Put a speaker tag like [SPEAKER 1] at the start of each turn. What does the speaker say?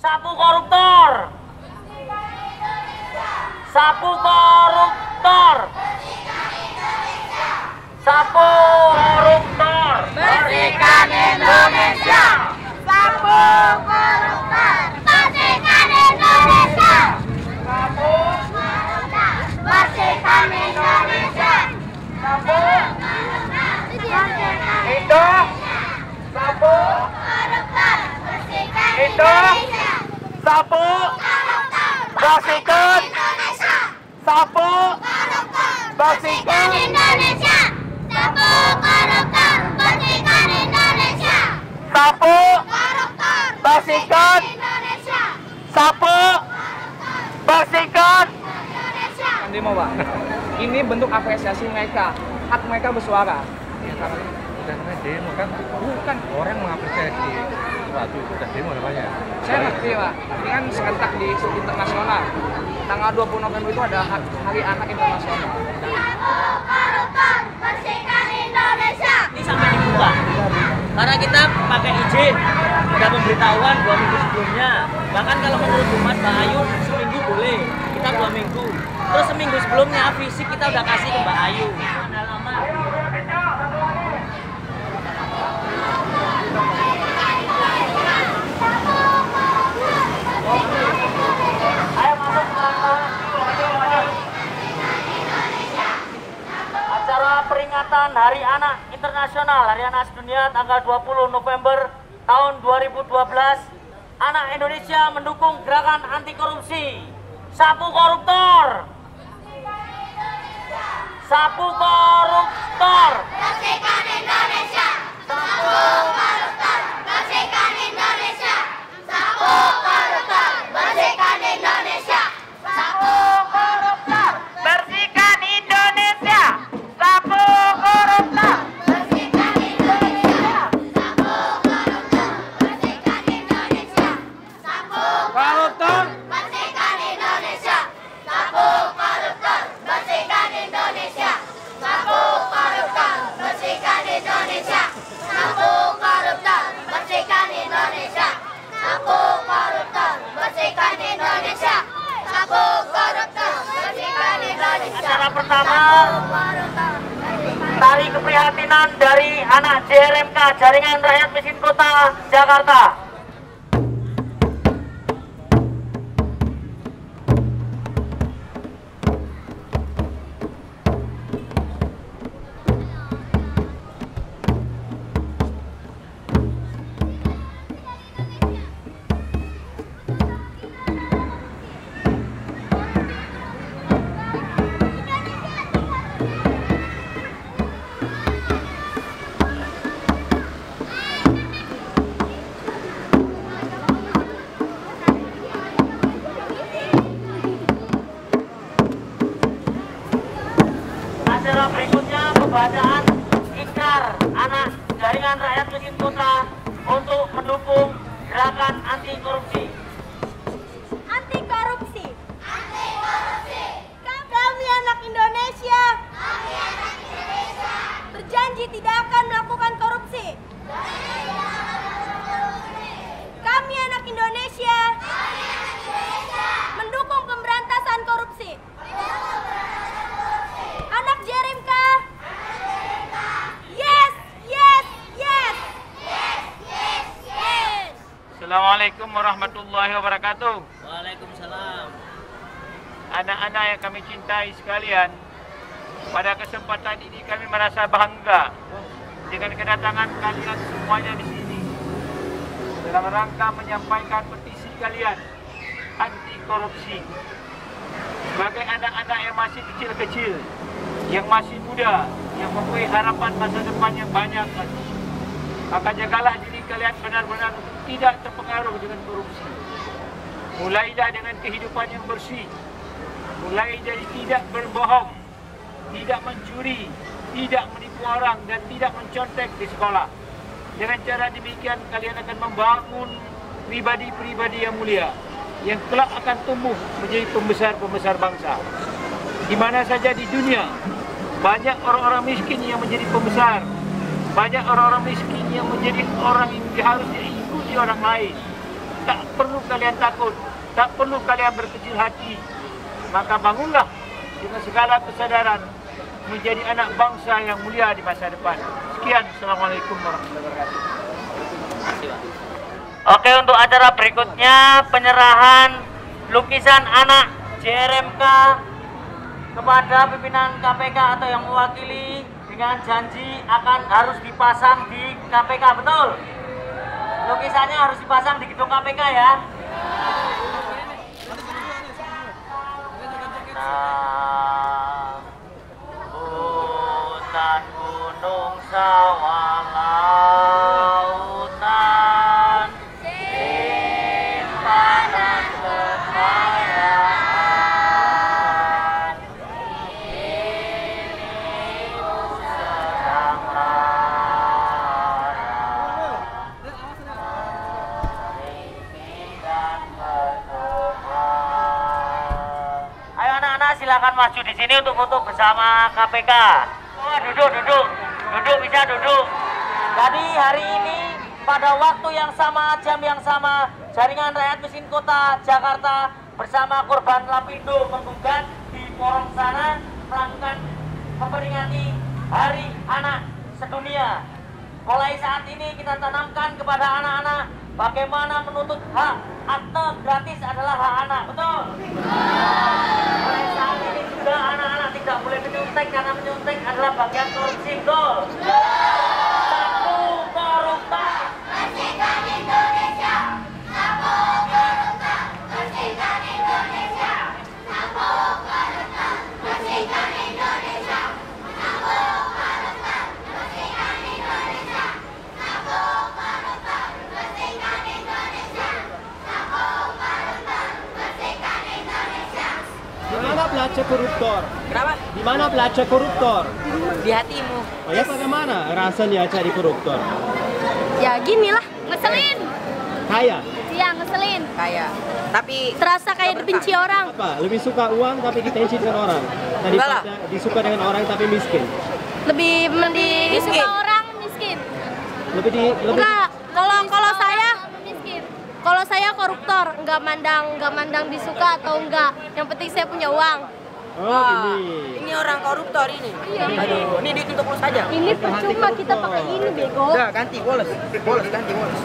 [SPEAKER 1] Sapu koruptor. Sapu koruptor. Sapu koruptor.
[SPEAKER 2] Bersihkan Indonesia. Sapu koruptor. Bersihkan Indonesia.
[SPEAKER 1] Sapu
[SPEAKER 2] Bersihkan Indonesia.
[SPEAKER 1] sapu
[SPEAKER 2] Bersihkan
[SPEAKER 1] itu sapu
[SPEAKER 2] koruptor. Bersihkan
[SPEAKER 1] itu
[SPEAKER 2] Indonesia.
[SPEAKER 1] sapu bersihkan
[SPEAKER 2] Indonesia.
[SPEAKER 1] sapu
[SPEAKER 2] Koruptor.
[SPEAKER 1] bersihkan
[SPEAKER 2] Indonesia. Sapu koruptor. Bersihkan Indonesia.
[SPEAKER 1] sapu
[SPEAKER 2] Koruptor.
[SPEAKER 1] bersihkan
[SPEAKER 2] Indonesia.
[SPEAKER 1] sapu bersihkan.
[SPEAKER 2] Indonesia.
[SPEAKER 3] Demo, Pak. Ini bentuk apresiasi mereka, hak mereka bersuara.
[SPEAKER 4] Ya, karena udah namanya demo kan, bukan orang mengapresiasi sesuatu itu udah demo namanya.
[SPEAKER 3] Saya ngerti, Pak. Ini kan serentak di internasional. Tanggal 20 November itu ada Hari Anak Internasional.
[SPEAKER 2] Sapu koruptor. Bersihkan Indonesia.
[SPEAKER 1] Ini sampai dibuka karena kita pakai izin, udah pemberitahuan 2 minggu sebelumnya. Bahkan kalau menurut Humas Mbak Ayu seminggu boleh, kita 2 minggu. Terus seminggu sebelumnya fisik kita udah kasih ke Mbak Ayu. Udah lama. Ayo masuk acara peringatan Hari Anak Internasional, Hari Anak Sedunia tanggal 20 November tahun 2012. Anak Indonesia mendukung gerakan anti korupsi. Sapu koruptor. Sapu koruptor.
[SPEAKER 2] Bersihkan Indonesia. Sapu koruptor. Bersihkan Indonesia. Sapu koruptor. Bersihkan Indonesia. Sapu koruptor.
[SPEAKER 1] Bersihkan Indonesia. Sapu koruptor.
[SPEAKER 2] Bersihkan Indonesia. Sapu koruptor. Bersihkan Indonesia. Sapu
[SPEAKER 1] Koruptor.
[SPEAKER 2] bersihkan Indonesia. Sapu koruptor. Bersihkan Indonesia. Sapu koruptor. Bersihkan Indonesia. Sapu koruptor. Bersihkan Indonesia. Sapu koruptor. Bersihkan Indonesia. Sapu koruptor. Bersihkan Indonesia.
[SPEAKER 1] Acara pertama,
[SPEAKER 2] Koruptor.
[SPEAKER 1] tari keprihatinan dari anak JRMK, Jaringan Rakyat Miskin Kota Jakarta. Acara berikutnya pembacaan ikrar anak Jaringan Rakyat Miskin Kota untuk mendukung gerakan anti korupsi.
[SPEAKER 2] Anti korupsi. Anti korupsi. Kami anak Indonesia. Kami anak Indonesia. Berjanji tidak akan melakukan korupsi. Kami anak Indonesia. Kami anak Indonesia. Mendukung pemberantasan korupsi. Anak JRMK. Yes, yes, yes. Yes, yes, yes.
[SPEAKER 5] Assalamualaikum warahmatullahi wabarakatuh.
[SPEAKER 1] Waalaikumsalam.
[SPEAKER 5] Anak-anak yang kami cintai sekalian, pada kesempatan ini kami merasa bangga dengan kedatangan kalian semuanya di sini dalam rangka menyampaikan petisi kalian anti korupsi. Sebagai anak-anak yang masih kecil-kecil, yang masih muda, yang mempunyai harapan masa depan yang banyak, maka jagalah diri kalian benar-benar tidak terpengaruh dengan korupsi. Mulailah dengan kehidupan yang bersih. Mulai dari tidak berbohong, tidak mencuri, tidak menipu orang, dan tidak mencontek di sekolah. Dengan cara demikian kalian akan membangun pribadi-pribadi yang mulia, yang kelak akan tumbuh menjadi pembesar-pembesar bangsa. Di mana saja di dunia, banyak orang-orang miskin yang menjadi pembesar, banyak orang-orang miskin yang menjadi orang yang harus diikuti orang lain. Tak perlu kalian takut, tak perlu kalian berkecil hati. Maka bangunlah dengan segala kesadaran menjadi anak bangsa yang mulia di masa depan. Sekian, Assalamualaikum warahmatullahi wabarakatuh.
[SPEAKER 1] Oke, untuk acara berikutnya penyerahan lukisan anak JRMK kepada pimpinan KPK atau yang mewakili dengan janji akan harus dipasang di KPK, betul? Lukisannya harus dipasang di gedung KPK ya. Hutan, gunung, sawah, lautan, simpanan kekayaan, dirimu sedang lara, mimpi dan pedoman. Ayo anak-anak silakan maju di sini untuk foto bersama KPK. Oh, duduk, bisa duduk. Jadi hari ini pada waktu yang sama, jam yang sama, Jaringan Rakyat Miskin Kota Jakarta bersama korban Lapindo menggugat di forum sana melakukan memperingati Hari Anak Sedunia. Mulai saat ini kita tanamkan kepada anak-anak bagaimana menuntut hak. Akte gratis adalah hak anak, betul? Mulai saat ini juga anak-anak tidak boleh menyuntik karena menyuntik adalah bagian korupsi, betul? Satu koruptor. Bersihkan Indonesia. Satu koruptor. Bersihkan Indonesia. Satu koruptor. Bersihkan Indonesia. Satu koruptor. Bersihkan Indonesia. Satu koruptor. Bersihkan Indonesia.
[SPEAKER 6] Di mana pelajar koruptor?
[SPEAKER 1] Kenapa?
[SPEAKER 6] Di mana pelajar koruptor?
[SPEAKER 1] Di hatimu.
[SPEAKER 6] Oh ya, bagaimana rasanya jadi koruptor?
[SPEAKER 2] Ya gini lah, ngeselin.
[SPEAKER 6] Kaya?
[SPEAKER 2] Iya, ngeselin.
[SPEAKER 7] Kayak tapi
[SPEAKER 2] Terasa kayak dibenci orang.
[SPEAKER 6] Apa? Lebih suka uang tapi ditensi dengan orang daripada disuka dengan orang tapi miskin?
[SPEAKER 2] Lebih disuka orang miskin.
[SPEAKER 6] Lebih
[SPEAKER 2] Enggak, kalau saya miskin. Kalau saya koruptor, nggak mandang disuka atau enggak. Yang penting saya punya uang.
[SPEAKER 6] Oh,
[SPEAKER 7] ini orang koruptor ini.
[SPEAKER 2] Iya.
[SPEAKER 7] Aduh, ini ditutup mulut saja.
[SPEAKER 2] Ini percuma kita pakai ini, bego.
[SPEAKER 7] Udah ganti bolos ganti bolos.